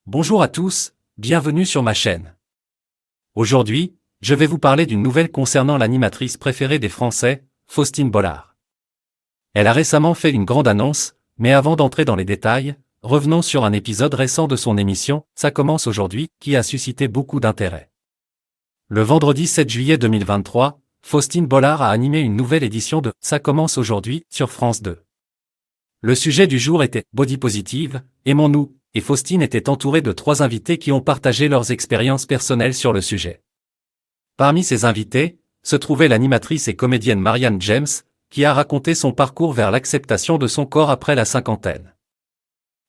Bonjour à tous, bienvenue sur ma chaîne. Aujourd'hui, je vais vous parler d'une nouvelle concernant l'animatrice préférée des Français, Faustine Bollard. Elle a récemment fait une grande annonce, mais avant d'entrer dans les détails, revenons sur un épisode récent de son émission, Ça commence aujourd'hui, qui a suscité beaucoup d'intérêt. Le vendredi 7 juillet 2023, Faustine Bollard a animé une nouvelle édition de Ça commence aujourd'hui sur France 2. Le sujet du jour était Body Positive, aimons-nous, et Faustine était entourée de 3 invités qui ont partagé leurs expériences personnelles sur le sujet. Parmi ces invités, se trouvait l'animatrice et comédienne Marianne James, qui a raconté son parcours vers l'acceptation de son corps après la cinquantaine.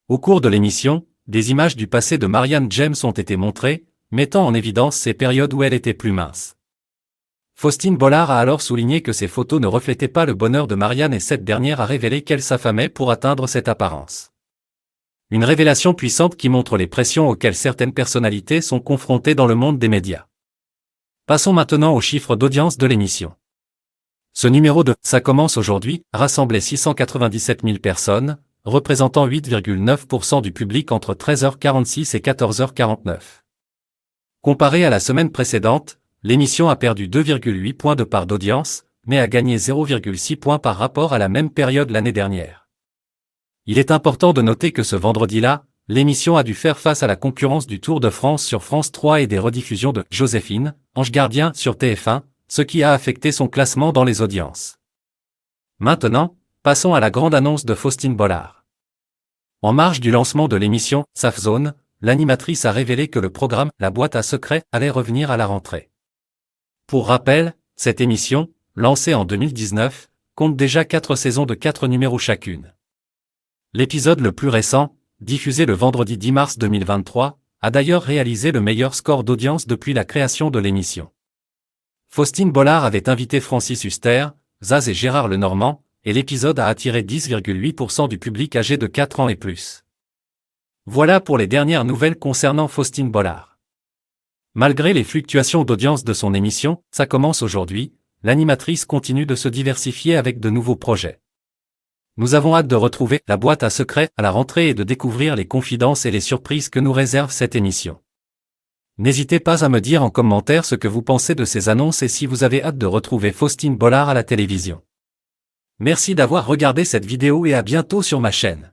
Au cours de l'émission, des images du passé de Marianne James ont été montrées, mettant en évidence ces périodes où elle était plus mince. Faustine Bollard a alors souligné que ces photos ne reflétaient pas le bonheur de Marianne et cette dernière a révélé qu'elle s'affamait pour atteindre cette apparence. Une révélation puissante qui montre les pressions auxquelles certaines personnalités sont confrontées dans le monde des médias. Passons maintenant aux chiffres d'audience de l'émission. Ce numéro de Ça commence aujourd'hui rassemblait 697 000 personnes, représentant 8,9% du public entre 13h46 et 14h49. Comparé à la semaine précédente, l'émission a perdu 2,8 points de part d'audience, mais a gagné 0,6 points par rapport à la même période l'année dernière. Il est important de noter que ce vendredi-là, l'émission a dû faire face à la concurrence du Tour de France sur France 3 et des rediffusions de Joséphine, Ange Gardien sur TF1, ce qui a affecté son classement dans les audiences. Maintenant, passons à la grande annonce de Faustine Bollard. En marge du lancement de l'émission Safe Zone, l'animatrice a révélé que le programme La boîte à secrets allait revenir à la rentrée. Pour rappel, cette émission, lancée en 2019, compte déjà 4 saisons de 4 numéros chacune. L'épisode le plus récent, diffusé le vendredi 10 mars 2023, a d'ailleurs réalisé le meilleur score d'audience depuis la création de l'émission. Faustine Bollard avait invité Francis Huster, Zaz et Gérard Lenormand, et l'épisode a attiré 10,8% du public âgé de 4 ans et plus. Voilà pour les dernières nouvelles concernant Faustine Bollard. Malgré les fluctuations d'audience de son émission, Ça commence aujourd'hui, l'animatrice continue de se diversifier avec de nouveaux projets. Nous avons hâte de retrouver La boîte à secrets à la rentrée et de découvrir les confidences et les surprises que nous réserve cette émission. N'hésitez pas à me dire en commentaire ce que vous pensez de ces annonces et si vous avez hâte de retrouver Faustine Bollard à la télévision. Merci d'avoir regardé cette vidéo et à bientôt sur ma chaîne.